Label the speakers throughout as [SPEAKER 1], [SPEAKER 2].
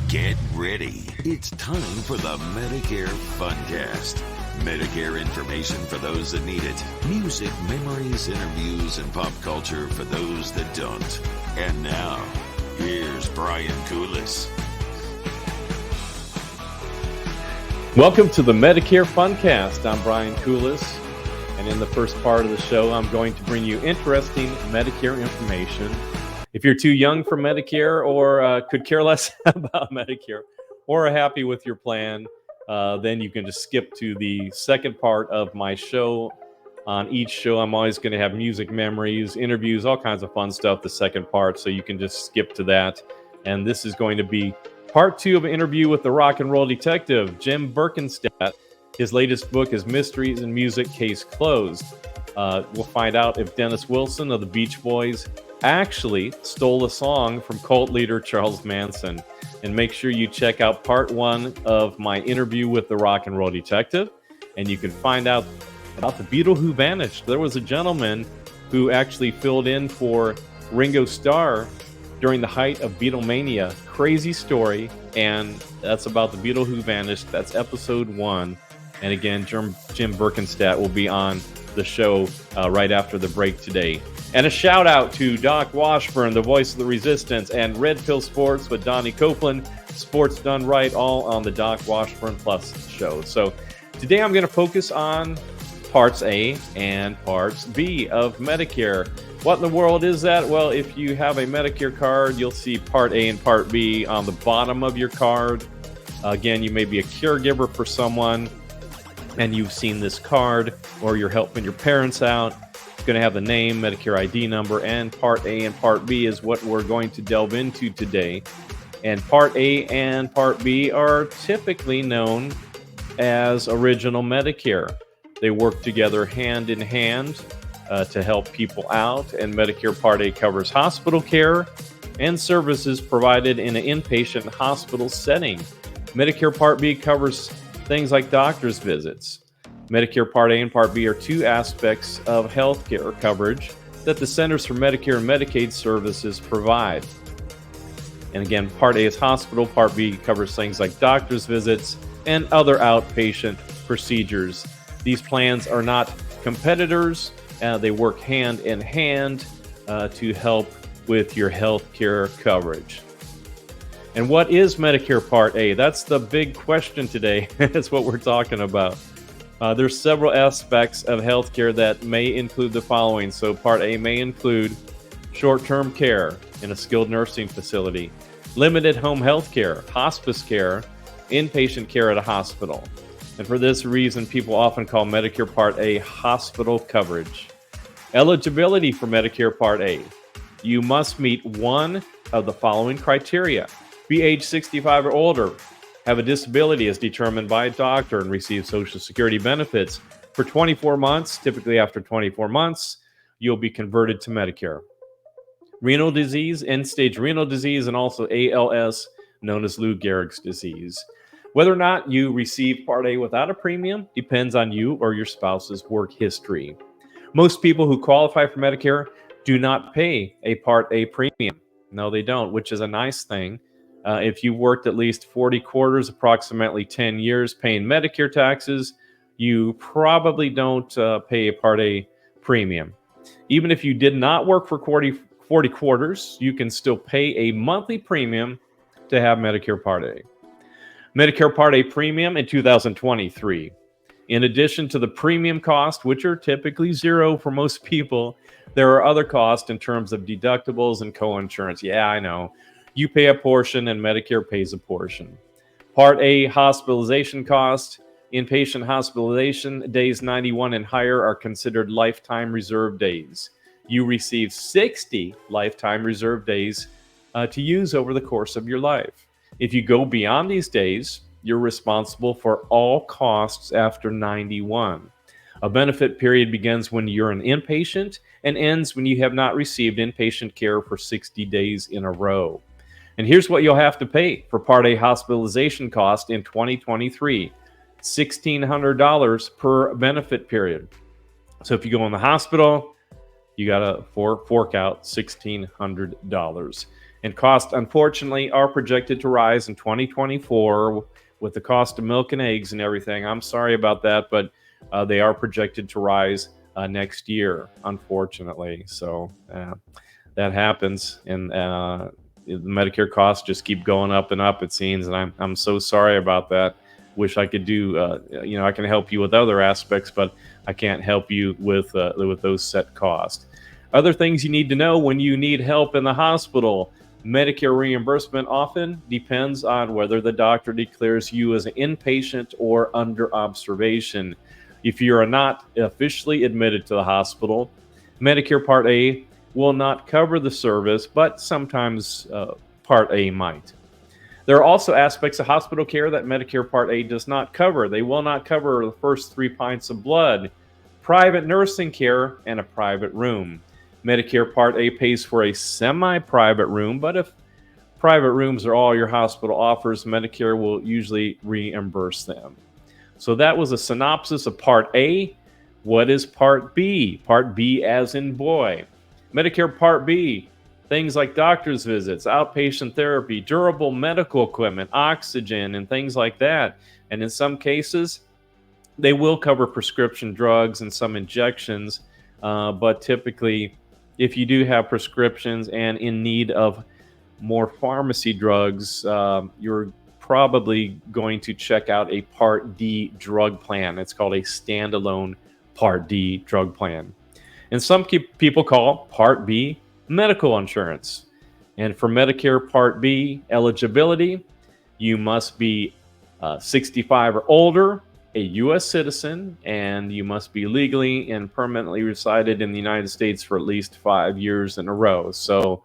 [SPEAKER 1] Get ready. It's time for the Medicare Funcast. Medicare information for those that need it. Music, memories, interviews, and pop culture for those that don't. And now, here's Brian Kulis.
[SPEAKER 2] Welcome to the Medicare Funcast. I'm Brian Kulis, and in the first part of the show, I'm going to bring you interesting Medicare information. If you're too young for Medicare or could care less about Medicare or are happy with your plan, then you can just skip to the second part of my show. On each show, I'm always going to have music, memories, interviews, all kinds of fun stuff, the second part, so you can just skip to that. And this is going to be part 2 of an interview with the rock and roll detective, Jim Berkenstadt. His latest book is Mysteries in Music, Case Closed. We'll find out if Dennis Wilson of the Beach Boys actually stole a song from cult leader Charles Manson. And make sure you check out part 1 of my interview with the rock and roll detective, and you can find out about the Beatle who vanished. There was a gentleman who actually filled in for Ringo Starr during the height of Beatlemania. Crazy story, and that's about the Beatle who vanished. That's episode 1. And again, Jim Berkenstadt will be on the show right after the break today. And a shout out to Doc Washburn, the voice of the resistance, and Red Pill Sports with Donnie Copeland, Sports Done Right, all on the Doc Washburn Plus show. So today I'm going to focus on Parts A and Parts B of Medicare. What in the world is that? Well, if you have a Medicare card, you'll see Part A and Part B on the bottom of your card. Again, you may be a caregiver for someone, and you've seen this card, or you're helping your parents out. It's going to have the name, Medicare ID number, and Part A and Part B is what we're going to delve into today. And Part A and Part B are typically known as Original Medicare. They work together hand in hand to help people out, and Medicare Part A covers hospital care and services provided in an inpatient hospital setting. Medicare Part B covers things like doctor's visits. Medicare Part A and Part B are 2 aspects of healthcare coverage that the Centers for Medicare and Medicaid Services provide. And again, Part A is hospital, Part B covers things like doctor's visits and other outpatient procedures. These plans are not competitors. They work hand in hand to help with your healthcare coverage. And what is Medicare Part A? That's the big question today. That's what we're talking about. There's several aspects of healthcare that may include the following. So Part A may include short-term care in a skilled nursing facility, limited home health care, hospice care, inpatient care at a hospital. And for this reason, people often call Medicare Part A hospital coverage. Eligibility for Medicare Part A. You must meet one of the following criteria. Be age 65 or older, have a disability as determined by a doctor, and receive Social Security benefits for 24 months. Typically after 24 months, you'll be converted to Medicare. Renal disease, end-stage renal disease, and also ALS, known as Lou Gehrig's disease. Whether or not you receive Part A without a premium depends on you or your spouse's work history. Most people who qualify for Medicare do not pay a Part A premium. No, they don't, which is a nice thing. If you worked at least 40 quarters, approximately 10 years paying Medicare taxes, you probably don't pay a Part A premium. Even if you did not work for 40 quarters, you can still pay a monthly premium to have Medicare Part A. Medicare Part A premium in 2023. In addition to the premium cost, which are typically zero for most people, there are other costs in terms of deductibles and co-insurance. Yeah, I know. You pay a portion and Medicare pays a portion. Part A hospitalization cost. Inpatient hospitalization days 91 and higher are considered lifetime reserve days. You receive 60 lifetime reserve days to use over the course of your life. If you go beyond these days, you're responsible for all costs after 91. A benefit period begins when you're an inpatient and ends when you have not received inpatient care for 60 days in a row. And here's what you'll have to pay for Part A hospitalization cost in 2023. $1,600 per benefit period. So if you go in the hospital, you got to fork out $1,600. And costs, unfortunately, are projected to rise in 2024 with the cost of milk and eggs and everything. I'm sorry about that, but they are projected to rise next year, unfortunately. So that happens, and the Medicare costs just keep going up and up, it seems, and I'm so sorry about that. Wish I could do, I can help you with other aspects, but I can't help you with those set costs. Other things you need to know when you need help in the hospital. Medicare reimbursement often depends on whether the doctor declares you as an inpatient or under observation. If you are not officially admitted to the hospital, Medicare Part A will not cover the service, but sometimes Part A might. There are also aspects of hospital care that Medicare Part A does not cover. They will not cover the first 3 pints of blood, private nursing care, and a private room. Medicare Part A pays for a semi-private room, but if private rooms are all your hospital offers, Medicare will usually reimburse them. So that was a synopsis of Part A. What is Part B? Part B as in boy. Medicare Part B, things like doctor's visits, outpatient therapy, durable medical equipment, oxygen, and things like that. And in some cases, they will cover prescription drugs and some injections, but typically, if you do have prescriptions and in need of more pharmacy drugs, you're probably going to check out a Part D drug plan. It's called a standalone Part D drug plan. And some people call Part B medical insurance. And for Medicare Part B eligibility, you must be 65 or older, a U.S. citizen, and you must be legally and permanently resided in the United States for at least 5 years in a row. So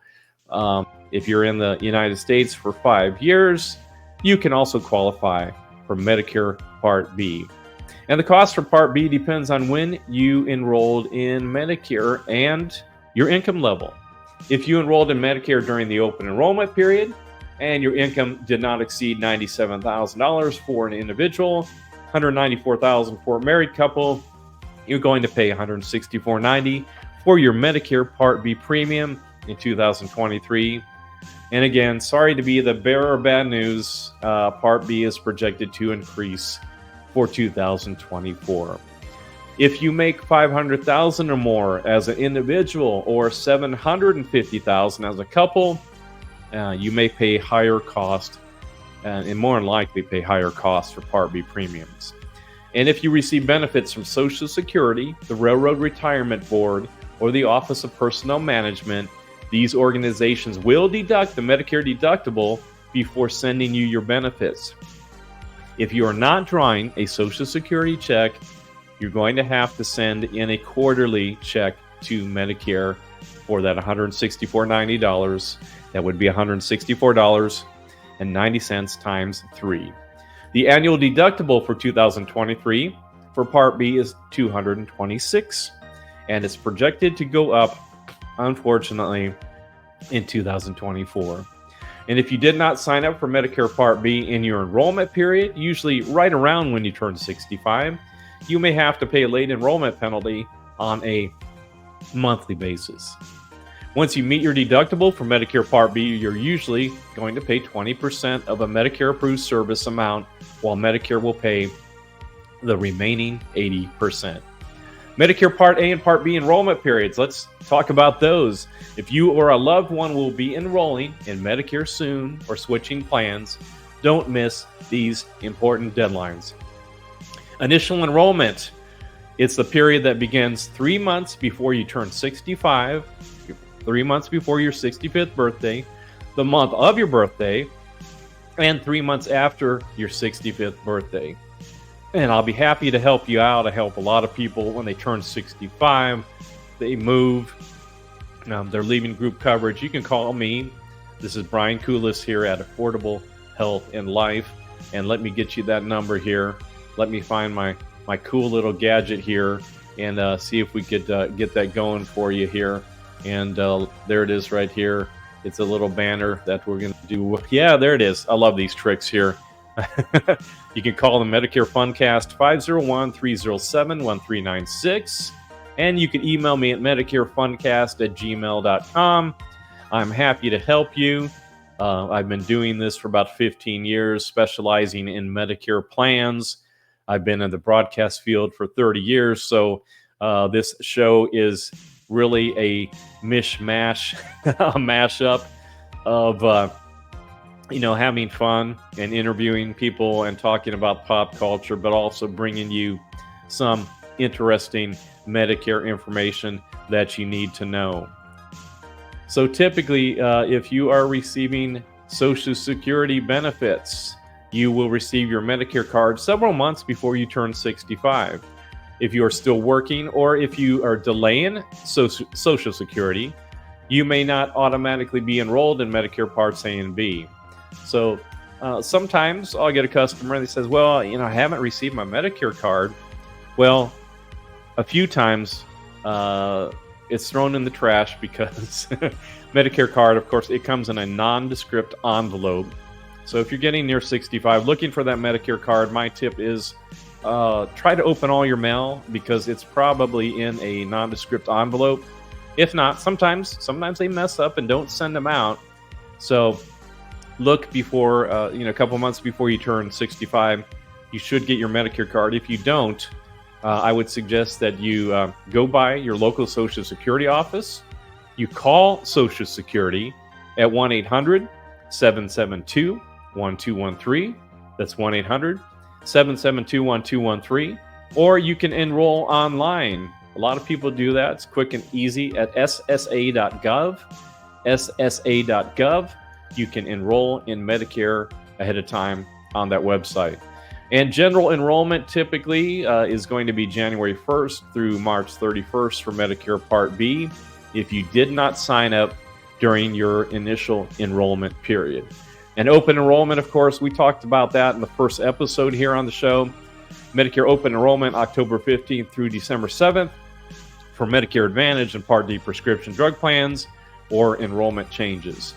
[SPEAKER 2] if you're in the United States for 5 years, you can also qualify for Medicare Part B. And the cost for Part B depends on when you enrolled in Medicare and your income level. If you enrolled in Medicare during the open enrollment period and your income did not exceed $97,000 for an individual, $194,000 for a married couple, you're going to pay $164.90 for your Medicare Part B premium in 2023. And again, sorry to be the bearer of bad news, Part B is projected to increase for 2024. If you make $500,000 or more as an individual or $750,000 as a couple, you may pay higher cost and more than likely pay higher costs for Part B premiums. And if you receive benefits from Social Security, the Railroad Retirement Board, or the Office of Personnel Management, these organizations will deduct the Medicare deductible before sending you your benefits. If you are not drawing a Social Security check, you're going to have to send in a quarterly check to Medicare for that $164.90. That would be $164.90 times 3. The annual deductible for 2023 for Part B is $226, and it's projected to go up, unfortunately, in 2024. And if you did not sign up for Medicare Part B in your enrollment period, usually right around when you turn 65, you may have to pay a late enrollment penalty on a monthly basis. Once you meet your deductible for Medicare Part B, you're usually going to pay 20% of a Medicare-approved service amount, while Medicare will pay the remaining 80%. Medicare Part A and Part B enrollment periods. Let's talk about those. If you or a loved one will be enrolling in Medicare soon or switching plans, don't miss these important deadlines. Initial enrollment. It's the period that begins 3 months before you turn 65, 3 months before your 65th birthday, the month of your birthday, and 3 months after your 65th birthday. And I'll be happy to help you out. I help a lot of people when they turn 65. They move. They're leaving group coverage. You can call me. This is Brian Kulis here at Affordable Health and Life. And let me get you that number here. Let me find my cool little gadget here and see if we could get that going for you here. And there it is right here. It's a little banner that we're going to do. Yeah, there it is. I love these tricks here. You can call the Medicare Fundcast 501-307-1396. And you can email me at medicarefundcast@gmail.com. I'm happy to help you. I've been doing this for about 15 years, specializing in Medicare plans. I've been in the broadcast field for 30 years, so this show is really a mishmash, a mashup of having fun and interviewing people and talking about pop culture, but also bringing you some interesting Medicare information that you need to know. So typically, if you are receiving Social Security benefits, you will receive your Medicare card several months before you turn 65. If you are still working or if you are delaying Social Security, you may not automatically be enrolled in Medicare Parts A and B. So sometimes I'll get a customer that says, well, I haven't received my Medicare card. Well, a few times it's thrown in the trash because Medicare card, of course, it comes in a nondescript envelope. So if you're getting near 65 looking for that Medicare card, my tip is try to open all your mail because it's probably in a nondescript envelope. If not, sometimes they mess up and don't send them out. So look before, a couple months before you turn 65, you should get your Medicare card. If you don't, I would suggest that you go by your local Social Security office. You call Social Security at 1-800-772-1213. That's 1-800-772-1213. Or you can enroll online. A lot of people do that. It's quick and easy at ssa.gov. ssa.gov. You can enroll in Medicare ahead of time on that website. And general enrollment typically is going to be January 1st through March 31st for Medicare Part B if you did not sign up during your initial enrollment period. And open enrollment, of course, we talked about that in the first episode here on the show. Medicare open enrollment October 15th through December 7th for Medicare Advantage and Part D prescription drug plans or enrollment changes.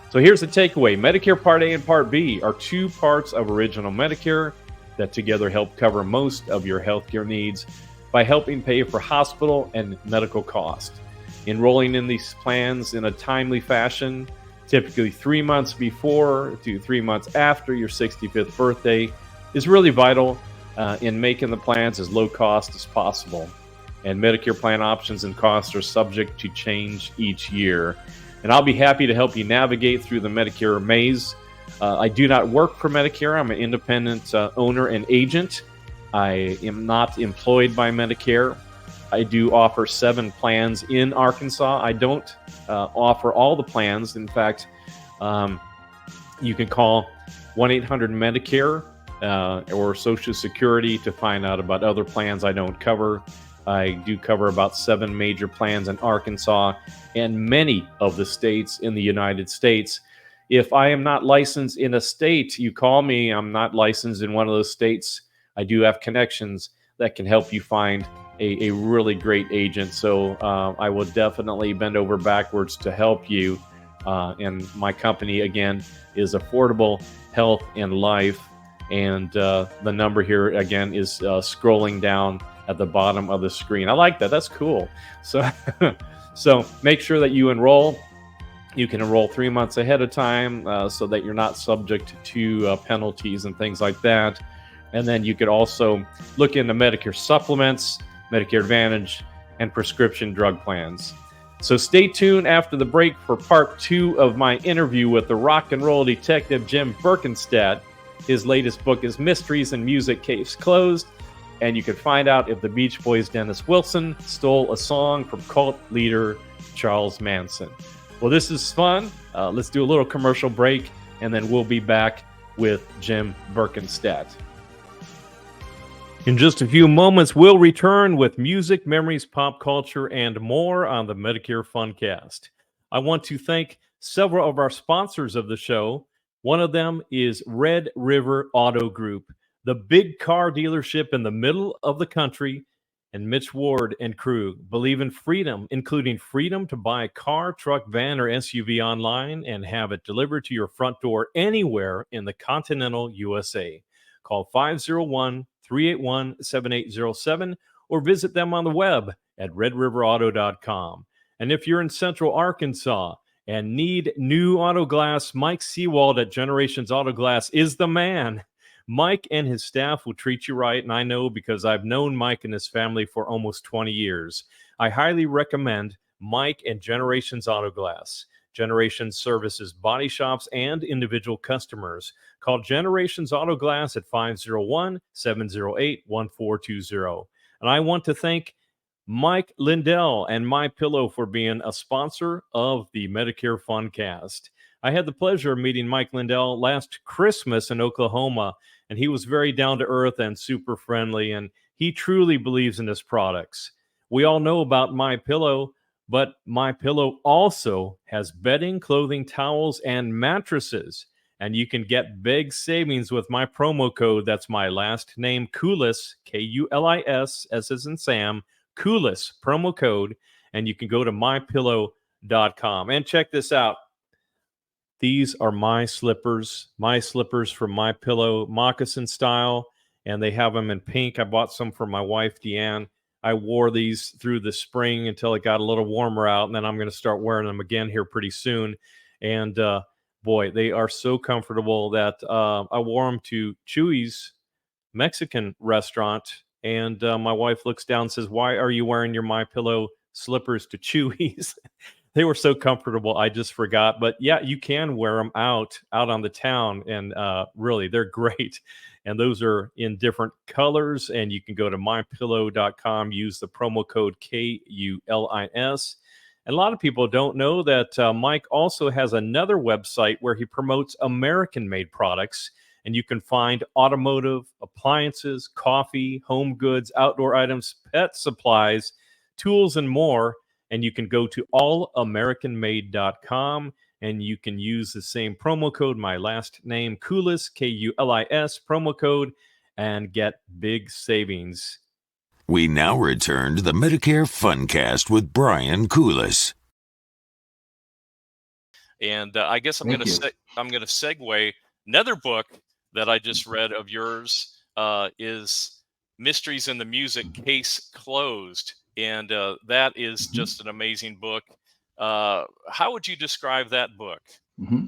[SPEAKER 2] So here's the takeaway. Medicare Part A and Part B are two parts of Original Medicare that together help cover most of your healthcare needs by helping pay for hospital and medical costs. Enrolling in these plans in a timely fashion, typically 3 months before to 3 months after your 65th birthday, is really vital in making the plans as low cost as possible. And Medicare plan options and costs are subject to change each year. And I'll be happy to help you navigate through the Medicare maze. I do not work for Medicare. I'm an independent owner and agent. I am not employed by Medicare. I do offer 7 plans in Arkansas. I don't offer all the plans. In fact, you can call 1-800-MEDICARE or Social Security to find out about other plans I don't cover. I do cover about 7 major plans in Arkansas and many of the states in the United States. If I am not licensed in a state, you call me, I'm not licensed in one of those states. I do have connections that can help you find a really great agent. So I will definitely bend over backwards to help you. And my company, again, is Affordable Health and Life. And the number here, again, is scrolling down at the bottom of the screen. I like that. That's cool. So, so make sure that you enroll. You can enroll 3 months ahead of time so that you're not subject to penalties and things like that. And then you could also look into Medicare supplements, Medicare Advantage, and prescription drug plans. So stay tuned after the break for part 2 of my interview with the rock and roll detective Jim Berkenstadt. His latest book is Mysteries in Music Case Closed, and you can find out if the Beach Boys' Dennis Wilson stole a song from cult leader Charles Manson. Well, this is fun. Let's do a little commercial break, and then we'll be back with Jim Berkenstadt. In just a few moments, we'll return with music, memories, pop culture, and more on the Medicare Funcast. I want to thank several of our sponsors of the show. One of them is Red River Auto Group, the big car dealership in the middle of the country. And Mitch Ward and crew believe in freedom, including freedom to buy a car, truck, van, or SUV online and have it delivered to your front door anywhere in the continental USA. Call 501-381-7807 or visit them on the web at redriverauto.com. And if you're in Central Arkansas and need new auto glass, Mike Seawald at Generations Auto Glass is the man. Mike and his staff will treat you right, and I know because I've known Mike and his family for almost 20 years. I highly recommend Mike and Generations Auto Glass. Generations services body shops and individual customers. Call Generations Auto Glass at 501-708-1420. And I want to thank Mike Lindell and MyPillow for being a sponsor of the Medicare Funcast. I had the pleasure of meeting Mike Lindell last Christmas in Oklahoma, and he was very down to earth and super friendly, and he truly believes in his products. We all know about MyPillow, but MyPillow also has bedding, clothing, towels, and mattresses. And you can get big savings with my promo code. That's my last name, Kulis, Kulis, S as in Sam, Kulis, promo code. And you can go to mypillow.com. And check this out. These are my slippers from MyPillow, moccasin style, and they have them in pink. I bought some for my wife, Deanne. I wore these through the spring until it got a little warmer out, and then I'm going to start wearing them again here pretty soon. And boy, they are so comfortable that I wore them to Chewy's Mexican restaurant, and my wife looks down and says, "Why are you wearing your MyPillow slippers to Chewy's?" They were so comfortable, I just forgot. But yeah, you can wear them out on the town, and really, they're great. And those are in different colors, and you can go to mypillow.com, use the promo code KULIS. And a lot of people don't know that Mike also has another website where he promotes American-made products, and you can find automotive, appliances, coffee, home goods, outdoor items, pet supplies, tools, and more. And you can go to allamericanmade.com, and you can use the same promo code, my last name, Kulis, Kulis, promo code, and get big savings.
[SPEAKER 1] We now return to the Medicare Funcast with Brian Kulis.
[SPEAKER 2] And I guess I'm going to segue. Another book that I just read of yours is Mysteries in the Music, Case Closed. And that is just an amazing book. How would you describe that book?
[SPEAKER 3] Mm-hmm.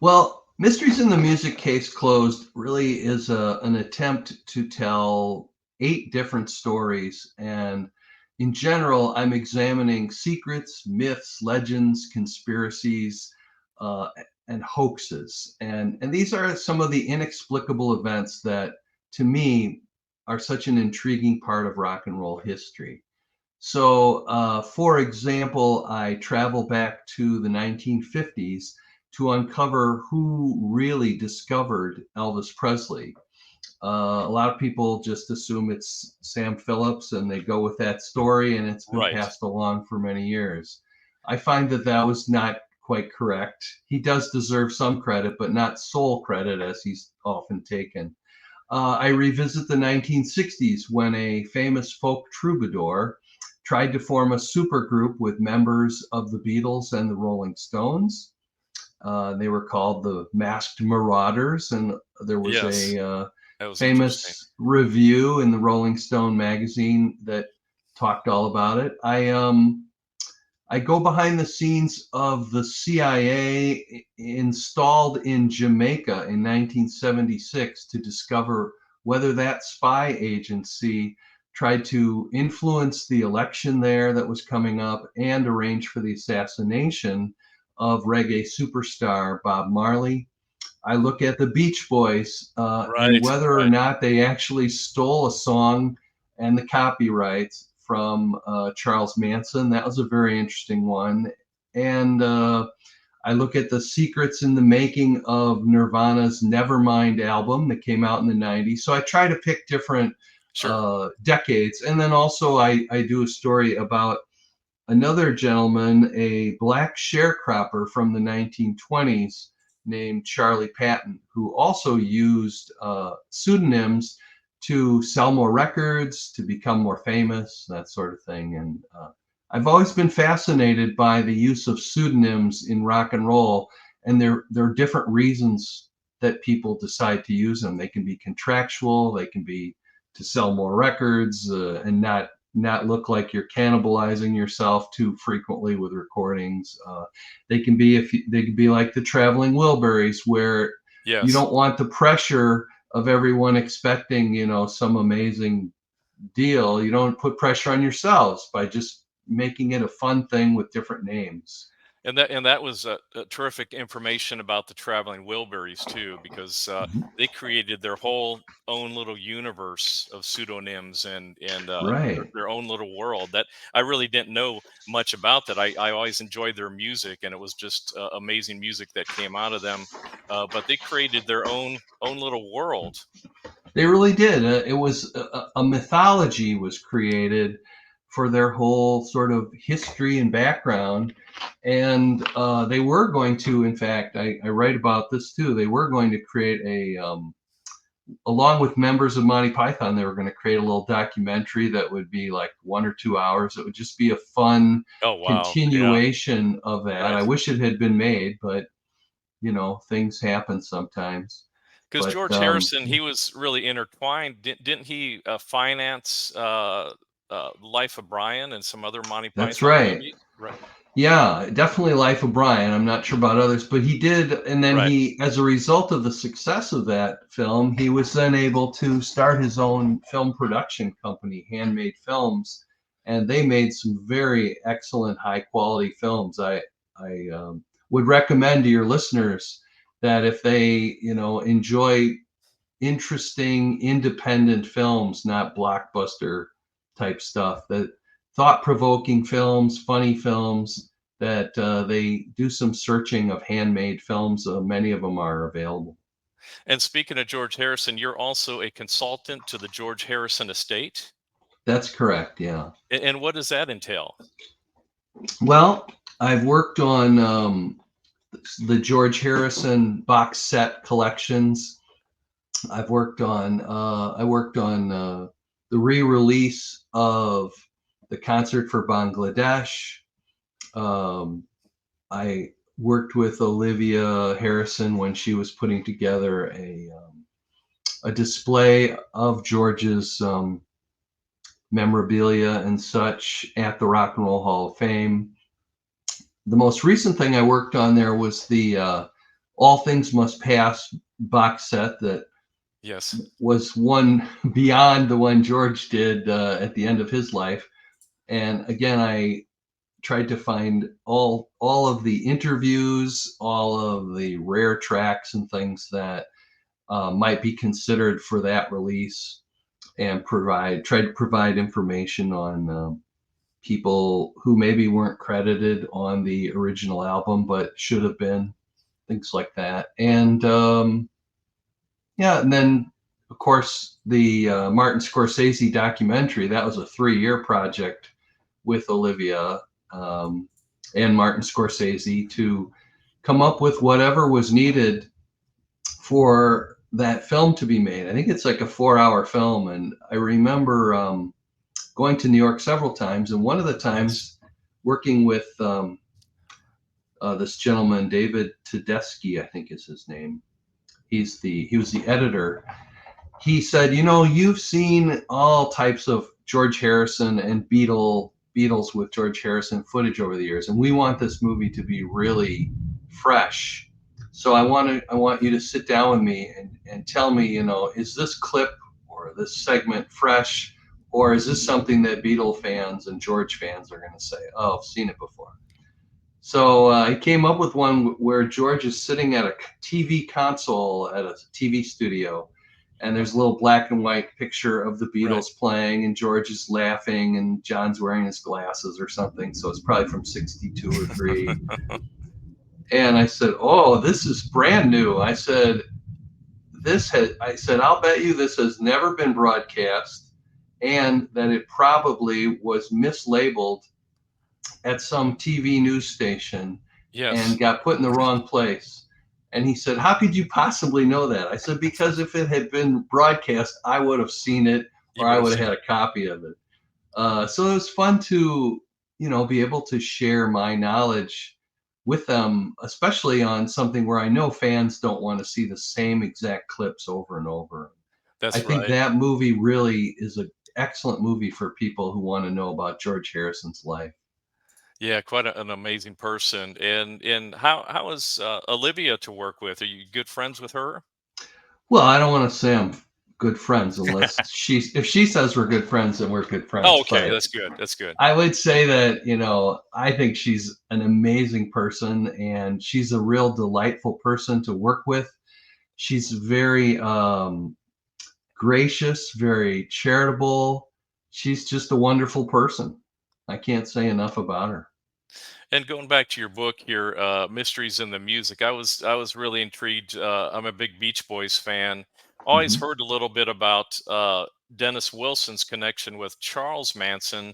[SPEAKER 3] Well, Mysteries in the Music, Case Closed really is an attempt to tell 8 different stories. And in general, I'm examining secrets, myths, legends, conspiracies, and hoaxes. And these are some of the inexplicable events that, to me, are such an intriguing part of rock and roll history. So, for example, I travel back to the 1950s to uncover who really discovered Elvis Presley. A lot of people just assume it's Sam Phillips, and they go with that story, and it's been passed along for many years. I find that was not quite correct. He does deserve some credit, but not sole credit, as he's often taken. I revisit the 1960s when a famous folk troubadour tried to form a supergroup with members of the Beatles and the Rolling Stones. They were called the Masked Marauders, and there was a famous review in the Rolling Stone magazine that talked all about it. I go behind the scenes of the CIA installed in Jamaica in 1976 to discover whether that spy agency tried to influence the election there that was coming up and arrange for the assassination of reggae superstar Bob Marley. I look at the Beach Boys and whether or not they actually stole a song and the copyrights from Charles Manson. That was a very interesting one. And I look at the secrets in the making of Nirvana's Nevermind album that came out in the 90s. So I try to pick different decades. And then also I do a story about another gentleman, a black sharecropper from the 1920s named Charlie Patton, who also used pseudonyms to sell more records, to become more famous, that sort of thing. And I've always been fascinated by the use of pseudonyms in rock and roll, and there are different reasons that people decide to use them. They can be contractual, they can be to sell more records, and not not look like you're cannibalizing yourself too frequently with recordings. They can be they can be like the Traveling Wilburys, where you
[SPEAKER 4] Yes.
[SPEAKER 3] don't want the pressure of everyone expecting, you know, some amazing deal. You don't put pressure on yourselves by just making it a fun thing with different names.
[SPEAKER 4] And that was a terrific information about the Traveling Wilburys too, because they created their whole own little universe of pseudonyms and
[SPEAKER 3] Right.
[SPEAKER 4] their own little world that I really didn't know much about. That I always enjoyed their music, and it was just amazing music that came out of them. But they created their own little world.
[SPEAKER 3] They really did. It was a mythology was created for their whole sort of history and background. And they were going to, in fact, I write about this too. They were going to create along with members of Monty Python, they were going to create a little documentary that would be like 1 or 2 hours. It would just be a fun
[SPEAKER 4] Oh wow! Yeah,
[SPEAKER 3] continuation of that. I
[SPEAKER 4] right.
[SPEAKER 3] wish it had been made, but you know, things happen sometimes.
[SPEAKER 4] Because
[SPEAKER 3] But
[SPEAKER 4] George Harrison, he was really intertwined. Didn't he finance Life of Brian and some other Monty
[SPEAKER 3] that's
[SPEAKER 4] Python
[SPEAKER 3] right.
[SPEAKER 4] movies? Right.
[SPEAKER 3] Yeah, definitely Life of Brian. I'm not sure about others, but he did. And then
[SPEAKER 4] Right.
[SPEAKER 3] he, as a result of the success of that film, he was then able to start his own film production company, Handmade Films, and they made some very excellent, high quality films. I would recommend to your listeners that if they, you know, enjoy interesting, independent films, not blockbuster type stuff, that thought-provoking films, funny films, that they do some searching of handmade films. Many of them are available.
[SPEAKER 4] And speaking of George Harrison, you're also a consultant to the George Harrison estate.
[SPEAKER 3] That's correct. Yeah.
[SPEAKER 4] And what does that entail?
[SPEAKER 3] Well, I've worked on the George Harrison box set collections. I've worked on the re-release of the Concert for Bangladesh. I worked with Olivia Harrison when she was putting together a display of George's memorabilia and such at the Rock and Roll Hall of Fame. The most recent thing I worked on there was the All Things Must Pass box set that
[SPEAKER 4] Yes.
[SPEAKER 3] was one beyond the one George did at the end of his life. And again, I tried to find all of the interviews, all of the rare tracks and things that might be considered for that release, and tried to provide information on people who maybe weren't credited on the original album but should have been, things like that. And yeah, and then of course the Martin Scorsese documentary, that was a 3-year project with Olivia and Martin Scorsese to come up with whatever was needed for that film to be made. I think it's like a 4-hour film, and I remember going to New York several times, and one of the times working with this gentleman, David Tedeschi, I think is his name. He was the editor. He said, you know, you've seen all types of George Harrison and Beatles with George Harrison footage over the years, and we want this movie to be really fresh. So I want you to sit down with me and tell me, you know, is this clip or this segment fresh, or is this something that Beatle fans and George fans are going to say, oh, I've seen it before? So I came up with one where George is sitting at a TV console at a TV studio, and there's a little black and white picture of the Beatles playing, and George is laughing, and John's wearing his glasses or something. So it's probably from 62 or 3. And I said, oh, this is brand new. I said, I'll bet you this has never been broadcast, and that it probably was mislabeled at some TV news station and got put in the wrong place. And he said, how could you possibly know that? I said, because if it had been broadcast, I would have seen it, or I would have had a copy of it. So it was fun to, you know, be able to share my knowledge with them, especially on something where I know fans don't want to see the same exact clips over and over.
[SPEAKER 4] That's
[SPEAKER 3] I think
[SPEAKER 4] right.
[SPEAKER 3] that movie really is excellent movie for people who want to know about George Harrison's life.
[SPEAKER 4] Yeah, quite an amazing person. And how is Olivia to work with? Are you good friends with her?
[SPEAKER 3] Well, I don't want to say I'm good friends unless if she says we're good friends, then we're good
[SPEAKER 4] Oh,
[SPEAKER 3] friends.
[SPEAKER 4] okay,
[SPEAKER 3] But
[SPEAKER 4] that's good. That's good.
[SPEAKER 3] I would say that, I think she's an amazing person and she's a real delightful person to work with. She's very gracious, very charitable. She's just a wonderful person. I can't say enough about her.
[SPEAKER 4] And going back to your book here, Mysteries in the Music, I was really intrigued. I'm a big Beach Boys fan. Always
[SPEAKER 3] Mhm.
[SPEAKER 4] heard a little bit about Dennis Wilson's connection with Charles Manson.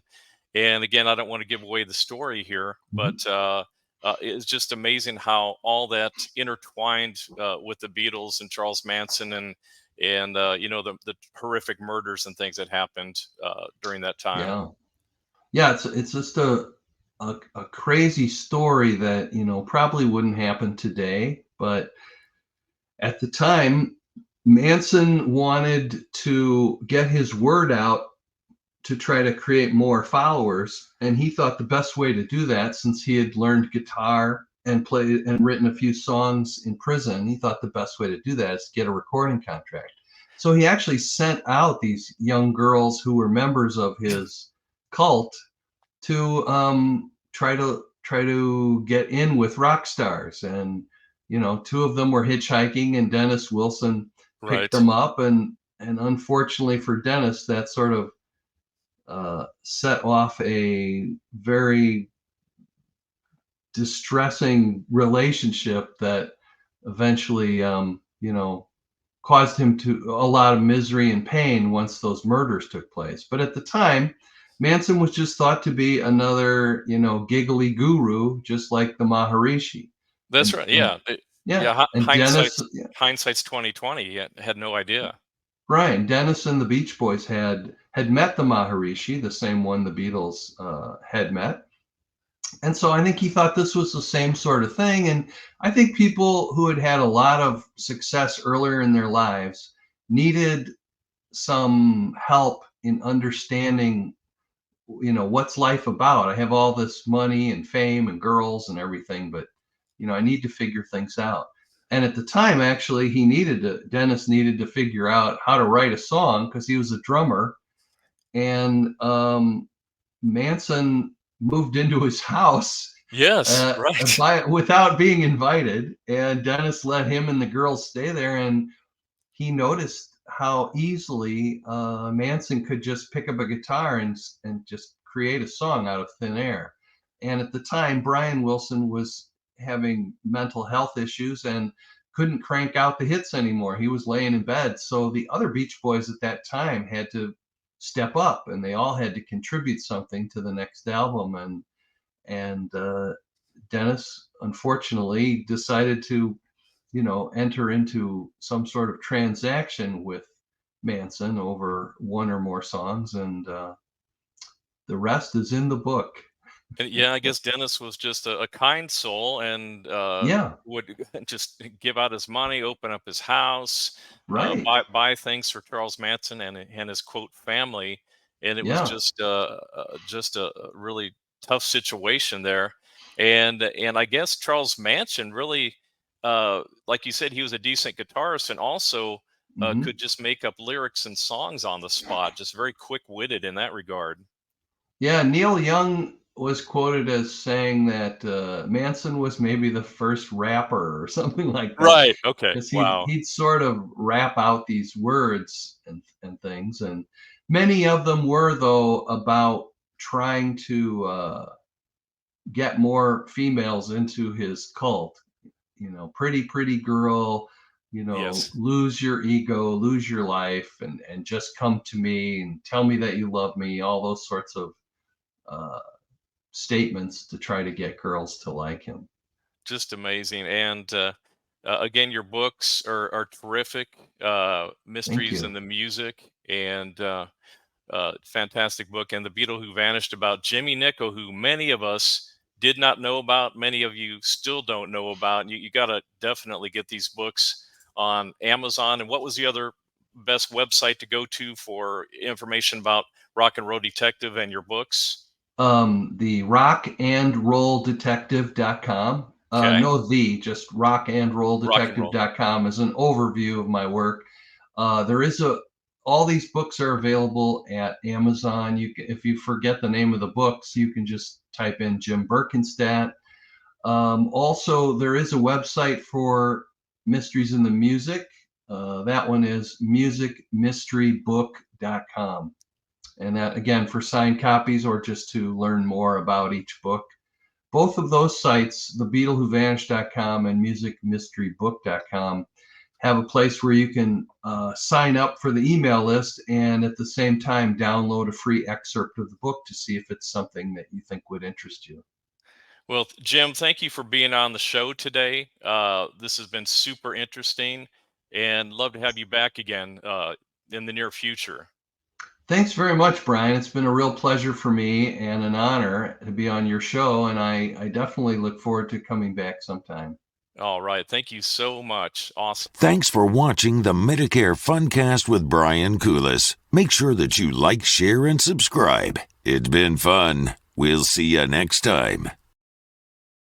[SPEAKER 4] And again, I don't want to give away the story here,
[SPEAKER 3] Mhm.
[SPEAKER 4] but it's just amazing how all that intertwined with the Beatles and Charles Manson and the horrific murders and things that happened during that time.
[SPEAKER 3] Yeah. Yeah, it's just a crazy story that, probably wouldn't happen today, but at the time, Manson wanted to get his word out to try to create more followers. And he thought the best way to do that, since he had learned guitar and played and written a few songs in prison, he thought the best way to do that is to get a recording contract. So he actually sent out these young girls who were members of his cult to try to get in with rock stars. And two of them were hitchhiking, and Dennis Wilson picked
[SPEAKER 4] Right.
[SPEAKER 3] them up. And unfortunately for Dennis, that sort of set off a very distressing relationship that eventually, caused him to a lot of misery and pain once those murders took place. But at the time, Manson was just thought to be another, giggly guru, just like the Maharishi.
[SPEAKER 4] That's
[SPEAKER 3] And,
[SPEAKER 4] right.
[SPEAKER 3] and
[SPEAKER 4] Yeah.
[SPEAKER 3] yeah,
[SPEAKER 4] Yeah.
[SPEAKER 3] and Dennis,
[SPEAKER 4] Hindsight's 2020. Had no idea.
[SPEAKER 3] Brian, Dennis and the Beach Boys had met the Maharishi, the same one the Beatles had met. And so I think he thought this was the same sort of thing. And I think people who had had a lot of success earlier in their lives needed some help in understanding, what's life about. I have all this money and fame and girls and everything, but, I need to figure things out. And at the time, actually, Dennis needed to figure out how to write a song because he was a drummer. And Manson moved into his house
[SPEAKER 4] Yes. Right.
[SPEAKER 3] without being invited, and Dennis let him and the girls stay there. And he noticed how easily Manson could just pick up a guitar and just create a song out of thin air. And at the time, Brian Wilson was having mental health issues and couldn't crank out the hits anymore. He was laying in bed. So the other Beach Boys at that time had to step up, and they all had to contribute something to the next album. And Dennis, unfortunately, decided to enter into some sort of transaction with Manson over one or more songs, and the rest is in the book.
[SPEAKER 4] And yeah, I guess Dennis was just a kind soul and
[SPEAKER 3] Yeah,
[SPEAKER 4] would just give out his money, open up his house,
[SPEAKER 3] right.
[SPEAKER 4] buy things for Charles Manson and his quote family, and it was
[SPEAKER 3] Yeah.
[SPEAKER 4] just a really tough situation there. And I guess Charles Manson really, like you said, he was a decent guitarist and also
[SPEAKER 3] Hmm.
[SPEAKER 4] could just make up lyrics and songs on the spot, just very quick witted in that regard.
[SPEAKER 3] Yeah, Neil Young was quoted as saying that Manson was maybe the first rapper or something like that,
[SPEAKER 4] Right. Okay.
[SPEAKER 3] because he'd
[SPEAKER 4] Wow.
[SPEAKER 3] he'd sort of rap out these words and things, and many of them were though about trying to get more females into his cult. Pretty pretty girl,
[SPEAKER 4] Yes.
[SPEAKER 3] lose your ego, lose your life, and just come to me and tell me that you love me. All those sorts of uh, statements to try to get girls to like him.
[SPEAKER 4] Just amazing. And again, your books are terrific.
[SPEAKER 3] Thank
[SPEAKER 4] Mysteries in
[SPEAKER 3] you.
[SPEAKER 4] the Music and fantastic book. And The Beetle Who Vanished, about Jimmy Nickel, who many of us did not know about. Many of you still don't know about. You got to definitely get these books on Amazon. And what was the other best website to go to for information about Rock and Roll Detective and your books?
[SPEAKER 3] The rockandrolldetective.com.
[SPEAKER 4] Okay.
[SPEAKER 3] Just rockandrolldetective.com is an overview of my work. All these books are available at Amazon. If you forget the name of the books, you can just type in Jim Berkenstadt. Also, there is a website for Mysteries in the Music. That one is musicmysterybook.com. And that, again, for signed copies or just to learn more about each book. Both of those sites, thebeatlewhovanished.com and musicmysterybook.com, have a place where you can sign up for the email list and at the same time download a free excerpt of the book to see if it's something that you think would interest you.
[SPEAKER 4] Well, Jim, thank you for being on the show today. This has been super interesting, and love to have you back again in the near future.
[SPEAKER 3] Thanks very much, Brian. It's been a real pleasure for me and an honor to be on your show, and I definitely look forward to coming back sometime.
[SPEAKER 4] All right. Thank you so much. Awesome.
[SPEAKER 1] Thanks for watching the Medicare Funcast with Brian Kulis. Make sure that you like, share, and subscribe. It's been fun. We'll see you next time.